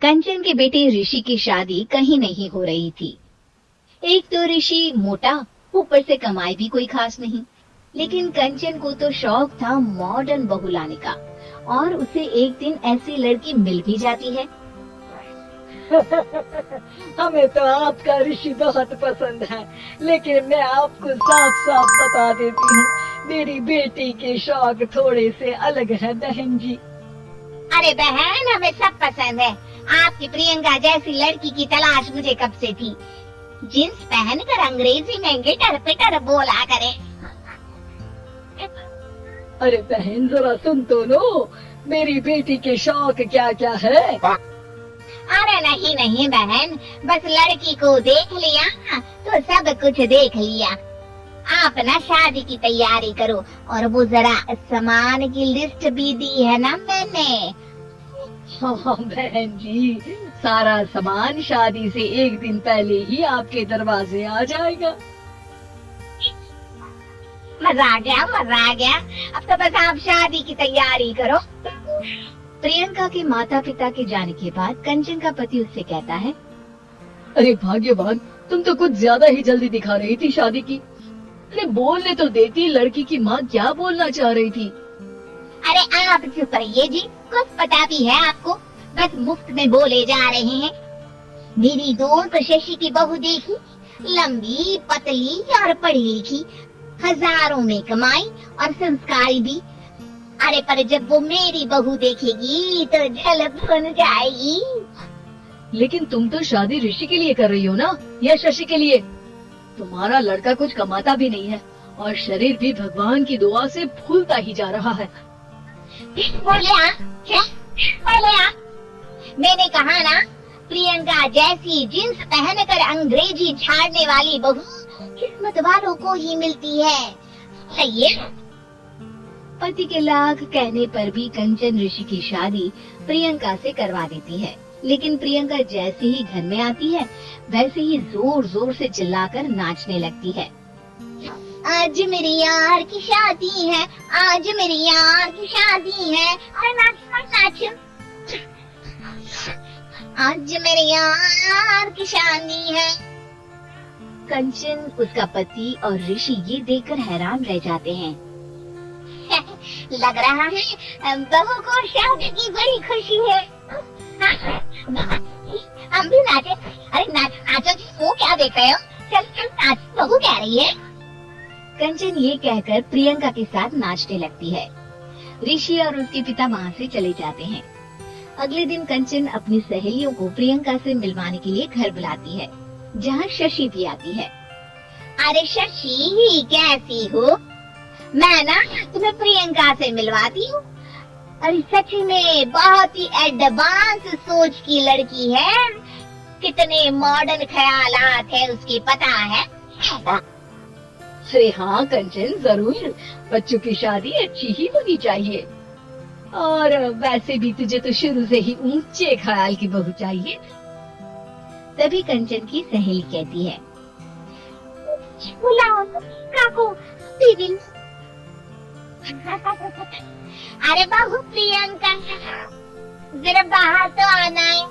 कंचन के बेटे ऋषि की शादी कहीं नहीं हो रही थी। एक तो ऋषि मोटा, ऊपर से कमाई भी कोई खास नहीं। लेकिन कंचन को तो शौक था मॉडर्न बहू लाने का, और उसे एक दिन ऐसी लड़की मिल भी जाती है। हमें तो आपका ऋषि बहुत पसंद है, लेकिन मैं आपको साफ साफ बता देती हूँ, मेरी बेटी के शौक थोड़े से अलग है बहन जी। अरे बहन, हमें सब पसंद है। आपकी प्रियंका जैसी लड़की की तलाश मुझे कब से थी। जींस पहनकर अंग्रेजी में गिटर पिटर बोला करे। अरे बहन, जरा सुन तो लो, मेरी बेटी के शौक क्या क्या है। अरे नहीं नहीं बहन, बस लड़की को देख लिया तो सब कुछ देख लिया। आप ना शादी की तैयारी करो, और वो जरा सामान की लिस्ट भी दी है ना मैंने। हाँ बहन जी, सारा सामान शादी से एक दिन पहले ही आपके दरवाजे आ जाएगा। मजा आ गया, मजा आ गया। अब तो बस आप शादी की तैयारी करो। प्रियंका के माता पिता के जाने के बाद कंचन का पति उससे कहता है, अरे भाग्यवान, तुम तो कुछ ज्यादा ही जल्दी दिखा रही थी शादी की। अरे बोलने तो देती, लड़की की माँ क्या बोलना चाह रही थी। अरे आप चुप रहिए जी, कुछ पता भी है आपको, बस मुफ्त में बोले जा रहे हैं। मेरी दोस्त शशि की बहू देखी, लंबी पतली और पढ़ी लिखी, हजारों में कमाई और संस्कारी भी। अरे पर जब वो मेरी बहू देखेगी तो झलक बन जाएगी। लेकिन तुम तो शादी ऋषि के लिए कर रही हो ना, या शशि के लिए? तुम्हारा लड़का कुछ कमाता भी नहीं है, और शरीर भी भगवान की दुआ से फूलता ही जा रहा है। बोलिया क्या? बोलिया? मैंने कहा ना, प्रियंका जैसी जींस पहनकर अंग्रेजी झाड़ने वाली बहू किस्मत वालों को ही मिलती है। सही है। पति के लाख कहने पर भी कंचन ऋषि की शादी प्रियंका से करवा देती है। लेकिन प्रियंका जैसे ही घर में आती है, वैसे ही जोर जोर से चिल्लाकर नाचने लगती है। आज मेरी यार की शादी है, आज मेरी यार की शादी है। अरे नाच नाच। आज मेरी यार की शादी है। कंचन, उसका पति और ऋषि ये देखकर हैरान रह जाते हैं। लग रहा है बहू को शादी की बड़ी खुशी है। हम भी नाचे। अरे नाचो जी, वो क्या देख रहे हो? चल चल नाच, बहू कह रही है। कंचन ये कहकर प्रियंका के साथ नाचने लगती है। ऋषि और उसके पिता वहाँ से चले जाते हैं। अगले दिन कंचन अपनी सहेलियों को प्रियंका से मिलवाने के लिए घर बुलाती है, जहाँ शशि भी आती है। अरे शशि, कैसी हो? मैं ना तुम्हें प्रियंका से मिलवाती हूँ। अरे सच में बहुत ही एडवांस सोच की लड़की है। कितने मॉडर्न ख्यालात है उसके, पता है? अरे हाँ कंचन, जरूर। बच्चों की शादी अच्छी ही होनी चाहिए, और वैसे भी तुझे तो शुरू से ही ऊंचे ख्याल की बहू चाहिए। तभी कंचन की सहेली कहती है, बुलाओ काको दीदी। अरे बहू प्रियंका, जरा बाहर तो आना है।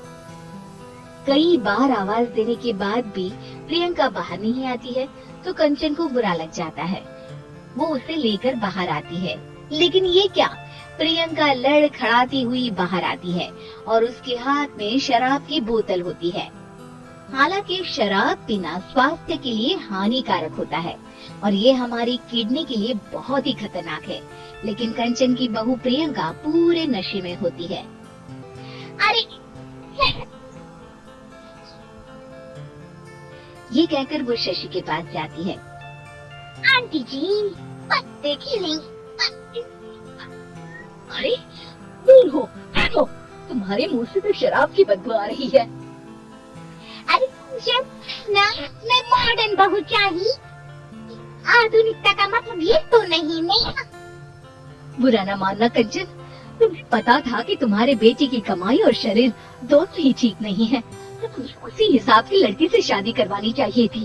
कई बार आवाज देने के बाद भी प्रियंका बाहर नहीं आती है, तो कंचन को बुरा लग जाता है। वो उसे लेकर बाहर आती है, लेकिन ये क्या, प्रियंका लड़खड़ाती हुई बाहर आती है और उसके हाथ में शराब की बोतल होती है। हालांकि शराब पीना स्वास्थ्य के लिए हानिकारक होता है और ये हमारी किडनी के लिए बहुत ही खतरनाक है, लेकिन कंचन की बहू प्रियंका पूरे नशे में होती है। अरे ये कहकर वो शशि के पास जाती है। आंटी जी, पत्ते खिले। अरे दूर हो, देखो, तुम्हारे मुंह से तो शराब की बदबू आ रही है। अरे ना, मैं मॉडर्न बहू चाहिए। आधुनिकता का मतलब ये तो नहीं नहीं। बुरा न मानना कंचन, तुम्हें पता था कि तुम्हारे बेटे की कमाई और शरीर दोनों ही ठीक नहीं है, तो तुम्हें उसी हिसाब की लड़की से शादी करवानी चाहिए थी।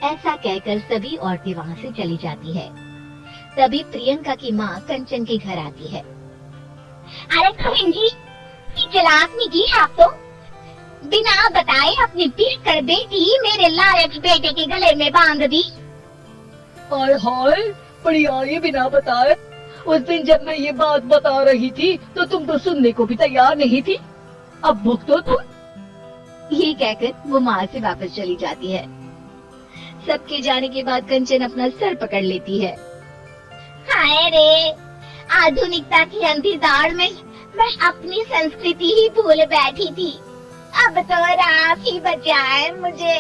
ऐसा कहकर सभी औरतें वहाँ से चली जाती है। तभी प्रियंका की माँ कंचन के घर आती है। अरे बहन जी, कितनी चालाक निकली आप तो। बिना बताए अपनी पियक्कड़ बेटी मेरे लायक बेटे के गले में बांध दी। हाय हाय, बड़ी आई बिना बताए। उस दिन जब मैं ये बात बता रही थी तो तुम तो सुनने को भी तैयार नहीं थी। अब भुगतो तुम। ये कहकर वो माँ से वापस चली जाती है। सबके जाने के बाद कंचन अपना सर पकड़ लेती है। हाय रे, आधुनिकता की अंधी दौड़ में मैं अपनी संस्कृति ही भूल बैठी थी। अब तो रात ही बचाए मुझे।